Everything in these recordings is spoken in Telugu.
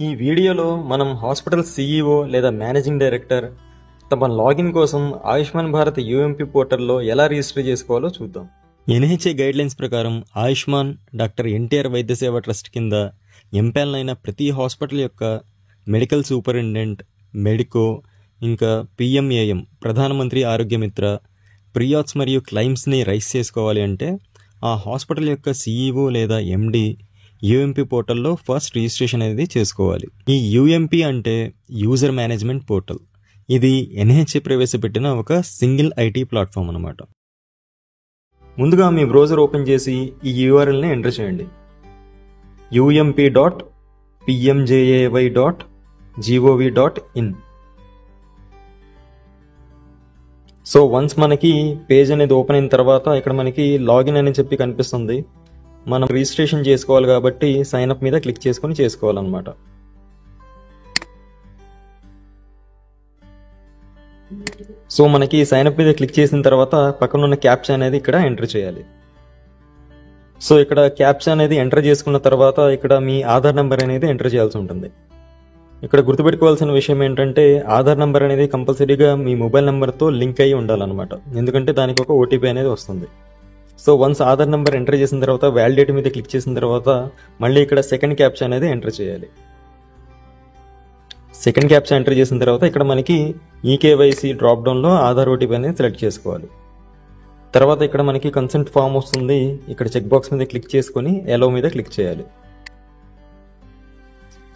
ఈ వీడియోలో మనం హాస్పిటల్ సీఈఓ లేదా మేనేజింగ్ డైరెక్టర్ తమ లాగిన్ కోసం ఆయుష్మాన్ భారత్ యూఎంపీ పోర్టల్లో ఎలా రిజిస్టర్ చేసుకోవాలో చూద్దాం. ఎన్హెచ్ఏ గైడ్లైన్స్ ప్రకారం ఆయుష్మాన్ డాక్టర్ ఎన్టీఆర్ వైద్య సేవ ట్రస్ట్ కింద ఎంపానల్ అయిన ప్రతి హాస్పిటల్ యొక్క మెడికల్ సూపరింటెండెంట్, మెడికో, ఇంకా పిఎంఏఎం ప్రధానమంత్రి ఆరోగ్య మిత్ర ప్రియాట్స్ మరియు క్లైమ్స్ని రైస్ చేసుకోవాలి అంటే ఆ హాస్పిటల్ యొక్క సీఈఓ లేదా ఎండి యూఎంపీ పోర్టల్లో ఫస్ట్ రిజిస్ట్రేషన్ అనేది చేసుకోవాలి. ఈ యూఎంపీ అంటే యూజర్ మేనేజ్మెంట్ పోర్టల్. ఇది ఎన్హెచ్ఏ ప్రవేశపెట్టిన ఒక సింగిల్ ఐటీ ప్లాట్ఫామ్ అన్నమాట. ముందుగా మీ బ్రౌజర్ ఓపెన్ చేసి ఈ యూఆర్ఎల్ని ఎంటర్ చేయండి. ump.pmjay.gov.in. సో వన్స్ మనకి పేజ్ అనేది ఓపెన్ అయిన తర్వాత ఇక్కడ మనకి లాగిన్ అని చెప్పి కనిపిస్తుంది. మనం రిజిస్ట్రేషన్ చేసుకోవాలి కాబట్టి సైన్ అప్ మీద క్లిక్ చేసుకొని చేసుకోవాలన్నమాట. సో మనకి సైన్ అప్ మీద క్లిక్ చేసిన తర్వాత పక్కన ఉన్న క్యాప్చా అనేది ఇక్కడ ఎంటర్ చేయాలి. సో ఇక్కడ క్యాప్చా అనేది ఎంటర్ చేసుకున్న తర్వాత ఇక్కడ మీ ఆధార్ నెంబర్ అనేది ఎంటర్ చేయాల్సి ఉంటుంది. ఇక్కడ గుర్తుపెట్టుకోవాల్సిన విషయం ఏంటంటే ఆధార్ నెంబర్ అనేది కంపల్సరీగా మీ మొబైల్ నెంబర్తో లింక్ అయ్యి ఉండాలన్నమాట. ఎందుకంటే దానికి ఒక ఓటీపీ అనేది వస్తుంది. So once Aadhaar number enter చేసిన తర్వాత వ్యాలిడేట్ మీద క్లిక్ చేసిన తర్వాత మళ్ళీ ఇక్కడ సెకండ్ క్యాప్చా అనేది ఎంటర్ చేయాలి. సెకండ్ క్యాప్చా ఎంటర్ చేసిన తర్వాత ఇక్కడ మనకి ఈకేవైసీ డ్రాప్ డౌన్లో ఆధార్ ఓటీపీ అనేది సెలెక్ట్ చేసుకోవాలి. తర్వాత ఇక్కడ మనకి కన్సెంట్ ఫామ్ వస్తుంది. ఇక్కడ చెక్ బాక్స్ మీద క్లిక్ చేసుకొని ఎలో మీద క్లిక్ చేయాలి.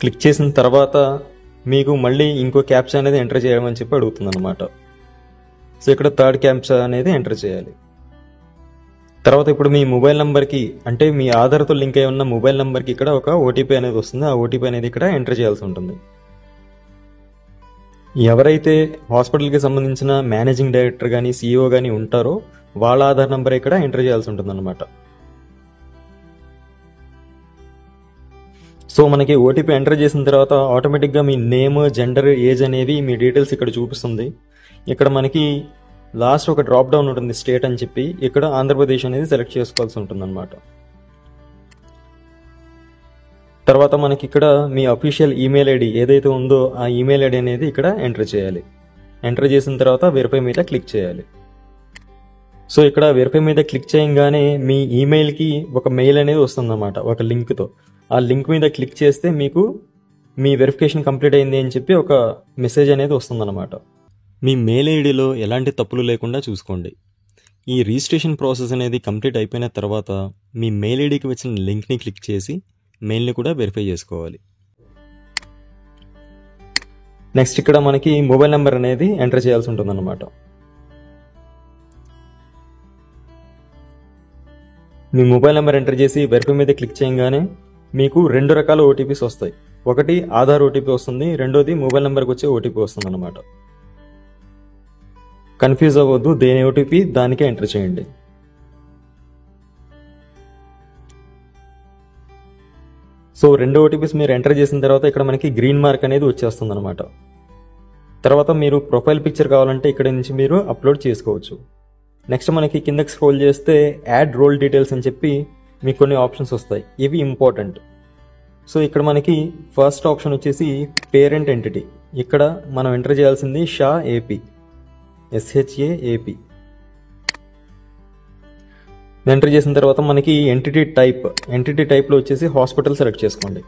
క్లిక్ చేసిన తర్వాత మీకు మళ్ళీ ఇంకో క్యాప్చా అనేది ఎంటర్ చేయమని చెప్పి అడుగుతుంది అనమాట. సో ఇక్కడ థర్డ్ క్యాప్చా అనేది ఎంటర్ చేయాలి. తర్వాత ఇప్పుడు మీ మొబైల్ నెంబర్కి అంటే మీ ఆధార్తో లింక్ అయి ఉన్న మొబైల్ నెంబర్కి ఇక్కడ ఒక ఓటీపీ అనేది వస్తుంది. ఆ ఓటీపీ అనేది ఇక్కడ ఎంటర్ చేయాల్సి ఉంటుంది. ఎవరైతే హాస్పిటల్కి సంబంధించిన మేనేజింగ్ డైరెక్టర్ కానీ సీఈఓ కానీ ఉంటారో వాళ్ళ ఆధార్ నెంబర్ ఇక్కడ ఎంటర్ చేయాల్సి ఉంటుంది అనమాట. సో మనకి ఓటీపీ ఎంటర్ చేసిన తర్వాత ఆటోమేటిక్గా మీ నేమ్, జెండర్, ఏజ్ అనేవి మీ డీటెయిల్స్ ఇక్కడ చూపిస్తుంది. ఇక్కడ మనకి లాస్ట్ ఒక డ్రాప్ డౌన్ ఉంటుంది స్టేట్ అని చెప్పి. ఇక్కడ ఆంధ్రప్రదేశ్ అనేది సెలెక్ట్ చేసుకోవాల్సి ఉంటుంది అనమాట. తర్వాత మనకి ఇక్కడ మీ అఫీషియల్ ఈమెయిల్ ఐడి ఏదైతే ఉందో ఆ ఈమెయిల్ ఐడి అనేది ఇక్కడ ఎంటర్ చేయాలి. ఎంటర్ చేసిన తర్వాత వెరిఫై మీద క్లిక్ చేయాలి. సో ఇక్కడ వెరిఫై మీద క్లిక్ చేయగానే మీ ఈమెయిల్కి ఒక మెయిల్ అనేది వస్తుందన్నమాట ఒక లింక్తో. ఆ లింక్ మీద క్లిక్ చేస్తే మీకు మీ వెరిఫికేషన్ కంప్లీట్ అయింది అని చెప్పి ఒక మెసేజ్ అనేది వస్తుందన్నమాట. మీ మెయిల్ ఐడిలో ఎలాంటి తప్పులు లేకుండా చూసుకోండి. ఈ రిజిస్ట్రేషన్ ప్రాసెస్ అనేది కంప్లీట్ అయిపోయిన తర్వాత మీ మెయిల్ ఐడికి వచ్చిన లింక్ని క్లిక్ చేసి మెయిల్ని కూడా వెరిఫై చేసుకోవాలి. నెక్స్ట్ ఇక్కడ మనకి మొబైల్ నెంబర్ అనేది ఎంటర్ చేయాల్సి ఉంటుంది అన్నమాట. మీ మొబైల్ నెంబర్ ఎంటర్ చేసి వెరిఫై మీద క్లిక్ చేయగానే మీకు రెండు రకాల ఓటీపీస్ వస్తాయి. ఒకటి ఆధార్ ఓటీపీ వస్తుంది, రెండోది మొబైల్ నెంబర్కి వచ్చే ఓటీపీ వస్తుంది అన్నమాట. కన్ఫ్యూజ్ అవ్వద్దు, దేని ఓటీపీ దానికే ఎంటర్ చేయండి. సో రెండు ఓటీపీస్ మీరు ఎంటర్ చేసిన తర్వాత ఇక్కడ మనకి గ్రీన్ మార్క్ అనేది వచ్చేస్తుంది అనమాట. తర్వాత మీరు ప్రొఫైల్ పిక్చర్ కావాలంటే ఇక్కడ నుంచి మీరు అప్లోడ్ చేసుకోవచ్చు. నెక్స్ట్ మనకి కిందకి స్క్రోల్ చేస్తే యాడ్ రోల్ డీటెయిల్స్ అని చెప్పి మీకు కొన్ని ఆప్షన్స్ వస్తాయి. ఇవి ఇంపార్టెంట్. సో ఇక్కడ మనకి ఫస్ట్ ఆప్షన్ వచ్చేసి పేరెంట్ ఎంటిటీ. ఇక్కడ మనం ఎంటర్ చేయాల్సింది షా ఏపీ, SHAAP. ఎంటర్ చేసిన తర్వాత మనకి ఎంటిటీ టైప్లో వచ్చేసి హాస్పిటల్ సెలెక్ట్ చేసుకోండి.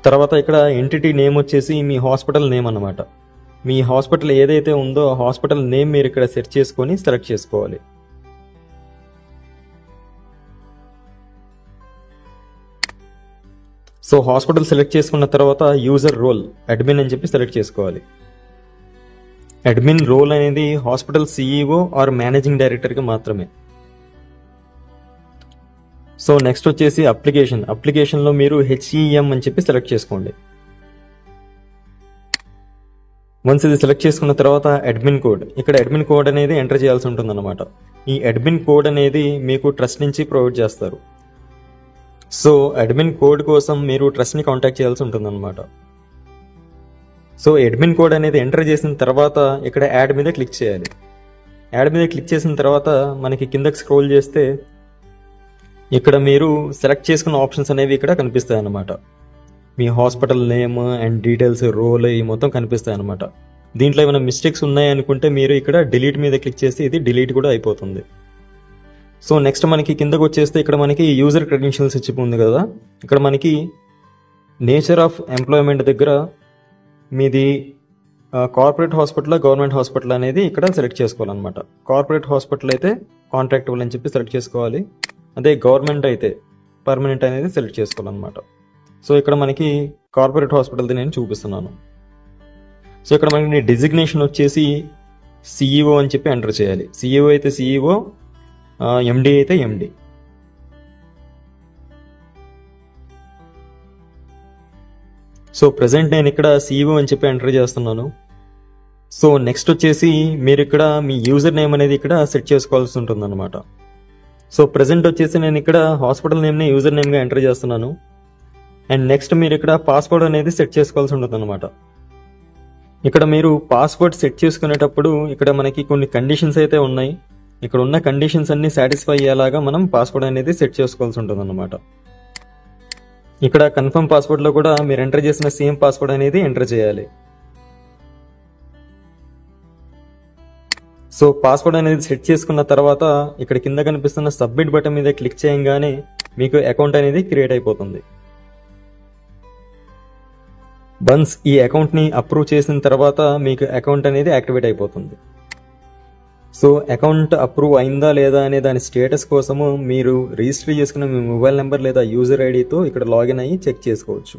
తర్వాత ఇక్కడ ఎంటిటీ నేమ్ వచ్చేసి మీ హాస్పిటల్ నేమ్ అన్నమాట. మీ హాస్పిటల్ ఏదైతే ఉందో ఆ హాస్పిటల్ నేమ్ మీరు ఇక్కడ సెర్చ్ చేసుకొని సెలెక్ట్ చేసుకోవాలి. సో హాస్పిటల్ సెలెక్ట్ చేసుకున్న తర్వాత యూజర్ రోల్ అడ్మిన్ అని చెప్పి సెలెక్ట్ చేసుకోవాలి. అడ్మిన్ రోల్ అనేది హాస్పిటల్ సీఈఓ ఆర్ మేనేజింగ్ డైరెక్టర్కి మాత్రమే. సో నెక్స్ట్ వచ్చేసి అప్లికేషన్లో మీరు HEM అని చెప్పి సెలెక్ట్ చేసుకోండి. వన్స్ ఇది సెలెక్ట్ చేసుకున్న తర్వాత అడ్మిన్ కోడ్, ఇక్కడ అడ్మిన్ కోడ్ అనేది ఎంటర్ చేయాల్సి ఉంటుంది అనమాట. ఈ అడ్మిన్ కోడ్ అనేది మీకు ట్రస్ట్ నుంచి ప్రొవైడ్ చేస్తారు. సో అడ్మిన్ కోడ్ కోసం మీరు ట్రస్ట్ని కాంటాక్ట్ చేయాల్సి ఉంటుంది అనమాట. సో అడ్మిన్ కోడ్ అనేది ఎంటర్ చేసిన తర్వాత ఇక్కడ యాడ్ మీద క్లిక్ చేయాలి. యాడ్ మీద క్లిక్ చేసిన తర్వాత మనకి కిందకి స్క్రోల్ చేస్తే ఇక్కడ మీరు సెలెక్ట్ చేసుకున్న ఆప్షన్స్ అనేవి ఇక్కడ కనిపిస్తాయి అన్నమాట. మీ hospital name and details, role ఈ మొత్తం కనిపిస్తాయి అనమాట. దీంట్లో ఏమైనా మిస్టేక్స్ ఉన్నాయి అనుకుంటే మీరు ఇక్కడ డిలీట్ మీద క్లిక్ చేసి ఇది డిలీట్ కూడా అయిపోతుంది. సో నెక్స్ట్ మనకి కిందకు వచ్చేస్తే ఇక్కడ మనకి యూజర్ క్రెడెన్షియల్స్ ఇచ్చి ఉంది కదా. ఇక్కడ మనకి నేచర్ ఆఫ్ ఎంప్లాయ్మెంట్ దగ్గర మీది కార్పొరేట్ హాస్పిటల్, గవర్నమెంట్ హాస్పిటల్ అనేది ఇక్కడ సెలెక్ట్ చేసుకోవాలన్నమాట. కార్పొరేట్ హాస్పిటల్ అయితే కాంట్రాక్టబుల్ అని చెప్పి సెలెక్ట్ చేసుకోవాలి. అదే గవర్నమెంట్ అయితే పర్మనెంట్ అనేది సెలెక్ట్ చేసుకోవాలన్నమాట. సో ఇక్కడ మనకి కార్పొరేట్ హాస్పిటల్ది నేను చూపిస్తున్నాను. సో ఇక్కడ మనకి డిజిగ్నేషన్ వచ్చేసి సిఇఓ అని చెప్పి ఎంటర్ చేయాలి. సిఇఓ అయితే సిఇఓ, ఎండి అయితే ఎండి. సో ప్రజెంట్ నేను ఇక్కడ సిఇఓ అని చెప్పి ఎంటర్ చేస్తున్నాను. సో నెక్స్ట్ వచ్చేసి మీరు ఇక్కడ మీ యూజర్ నేమ్ అనేది ఇక్కడ సెట్ చేసుకోవాల్సి ఉంటుంది అనమాట. సో ప్రజెంట్ వచ్చేసి నేను ఇక్కడ హాస్పిటల్ నేమ్ని యూజర్ నేమ్గా ఎంటర్ చేస్తున్నాను. అండ్ నెక్స్ట్ మీరు ఇక్కడ పాస్వర్డ్ అనేది సెట్ చేసుకోవాల్సి ఉంటుంది అనమాట. ఇక్కడ మీరు పాస్వర్డ్ సెట్ చేసుకునేటప్పుడు ఇక్కడ మనకి కొన్ని కండిషన్స్ అయితే ఉన్నాయి. ఇక్కడ ఉన్న కండిషన్స్ అన్ని సాటిస్ఫై అయ్యేలాగా మనం పాస్వర్డ్ అనేది సెట్ చేసుకోవాల్సి ఉంటుంది అనమాట. ఇక్కడ కన్ఫర్మ్ పాస్వర్డ్లో కూడా మీరు ఎంటర్ చేసిన సేమ్ పాస్వర్డ్ అనేది ఎంటర్ చేయాలి. సో పాస్వర్డ్ అనేది సెట్ చేసుకున్న తర్వాత ఇక్కడ కింద కనిపిస్తున్న సబ్మిట్ బటన్ మీద క్లిక్ చేయగానే మీకు అకౌంట్ అనేది క్రియేట్ అయిపోతుంది. వన్స్ ఈ అకౌంట్ని అప్రూవ్ చేసిన తర్వాత మీకు అకౌంట్ అనేది యాక్టివేట్ అయిపోతుంది. సో అకౌంట్ అప్రూవ్ అయిందా లేదా అనే దాని స్టేటస్ కోసము మీరు రిజిస్టర్ చేసుకున్న మీ మొబైల్ నెంబర్ లేదా యూజర్ ఐడితో ఇక్కడ లాగిన్ అయ్యి చెక్ చేసుకోవచ్చు.